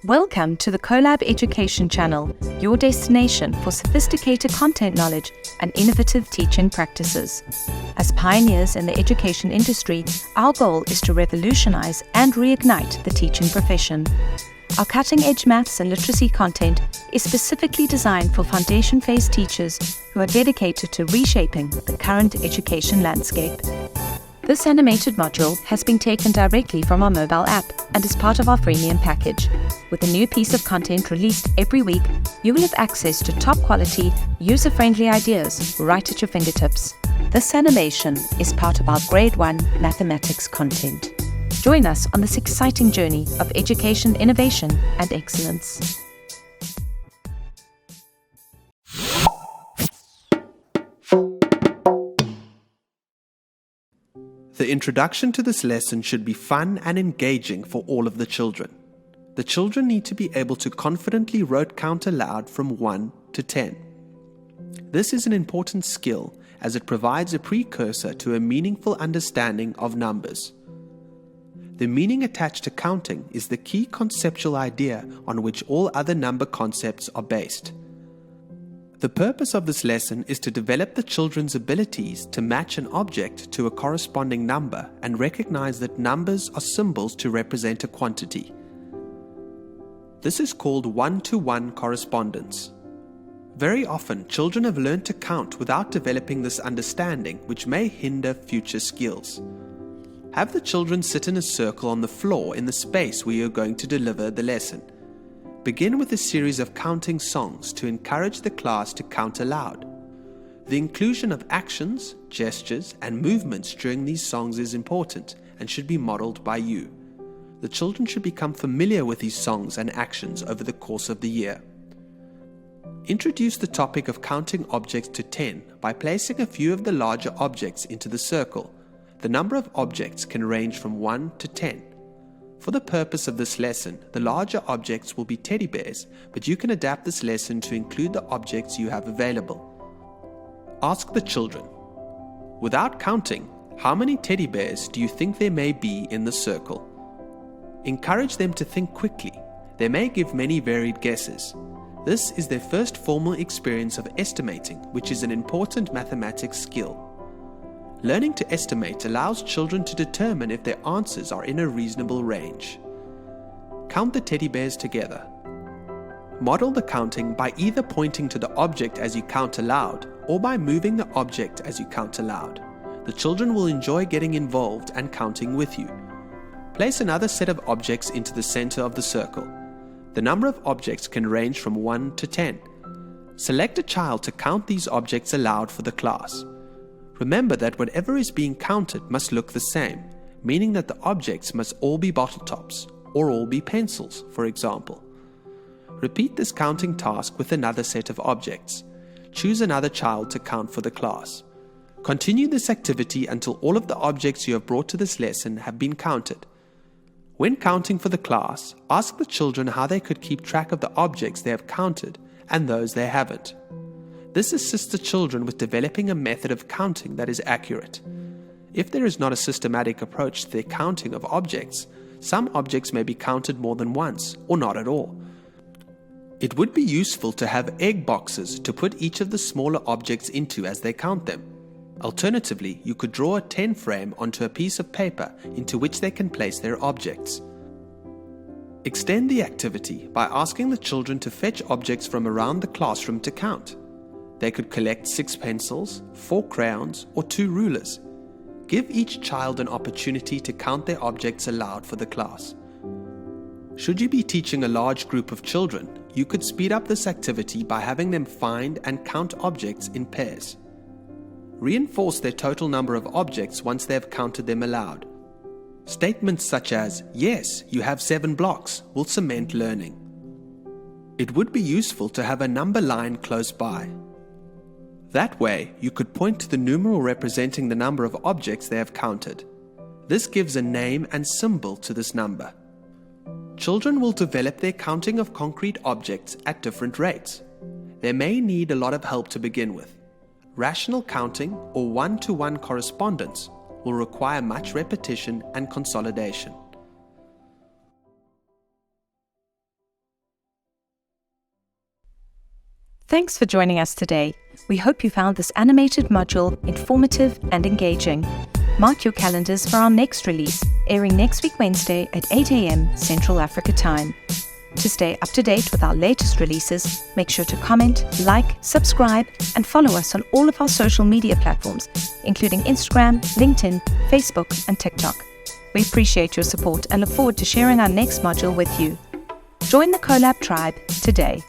Welcome to the Collab Education channel, your destination for sophisticated content knowledge and innovative teaching practices. As pioneers in the education industry, our goal is to revolutionize and reignite the teaching profession. Our cutting-edge maths and literacy content is specifically designed for foundation phase teachers who are dedicated to reshaping the current education landscape. This animated module has been taken directly from our mobile app and is part of our freemium package. With a new piece of content released every week, you will have access to top quality, user-friendly ideas right at your fingertips. This animation is part of our Grade 1 mathematics content. Join us on this exciting journey of education innovation and excellence. The introduction to this lesson should be fun and engaging for all of the children. The children need to be able to confidently rote count aloud from 1 to 10. This is an important skill as it provides a precursor to a meaningful understanding of numbers. The meaning attached to counting is the key conceptual idea on which all other number concepts are based. The purpose of this lesson is to develop the children's abilities to match an object to a corresponding number and recognize that numbers are symbols to represent a quantity. This is called one-to-one correspondence. Very often, children have learned to count without developing this understanding, which may hinder future skills. Have the children sit in a circle on the floor in the space where you're going to deliver the lesson. Begin with a series of counting songs to encourage the class to count aloud. The inclusion of actions, gestures, and movements during these songs is important and should be modeled by you. The children should become familiar with these songs and actions over the course of the year. Introduce the topic of counting objects to 10 by placing a few of the larger objects into the circle. The number of objects can range from 1 to 10. For the purpose of this lesson, the larger objects will be teddy bears, but you can adapt this lesson to include the objects you have available. Ask the children, without counting, how many teddy bears do you think there may be in the circle? Encourage them to think quickly. They may give many varied guesses. This is their first formal experience of estimating, which is an important mathematics skill. Learning to estimate allows children to determine if their answers are in a reasonable range. Count the teddy bears together. Model the counting by either pointing to the object as you count aloud or by moving the object as you count aloud. The children will enjoy getting involved and counting with you. Place another set of objects into the center of the circle. The number of objects can range from 1 to 10. Select a child to count these objects aloud for the class. Remember that whatever is being counted must look the same, meaning that the objects must all be bottle tops, or all be pencils, for example. Repeat this counting task with another set of objects. Choose another child to count for the class. Continue this activity until all of the objects you have brought to this lesson have been counted. When counting for the class, ask the children how they could keep track of the objects they have counted and those they haven't. This assists the children with developing a method of counting that is accurate. If there is not a systematic approach to the counting of objects, some objects may be counted more than once or not at all. It would be useful to have egg boxes to put each of the smaller objects into as they count them. Alternatively, you could draw a 10 frame onto a piece of paper into which they can place their objects. Extend the activity by asking the children to fetch objects from around the classroom to count. They could collect 6 pencils, 4 crayons, or 2 rulers. Give each child an opportunity to count their objects aloud for the class. Should you be teaching a large group of children, you could speed up this activity by having them find and count objects in pairs. Reinforce their total number of objects once they have counted them aloud. Statements such as, "Yes, you have 7 blocks," will cement learning. It would be useful to have a number line close by. That way, you could point to the numeral representing the number of objects they have counted. This gives a name and symbol to this number. Children will develop their counting of concrete objects at different rates. They may need a lot of help to begin with. Rational counting or one-to-one correspondence will require much repetition and consolidation. Thanks for joining us today. We hope you found this animated module informative and engaging. Mark your calendars for our next release, airing next week Wednesday at 8 a.m. Central Africa Time. To stay up to date with our latest releases, make sure to comment, like, subscribe, and follow us on all of our social media platforms, including Instagram, LinkedIn, Facebook, and TikTok. We appreciate your support and look forward to sharing our next module with you. Join the Colab tribe today.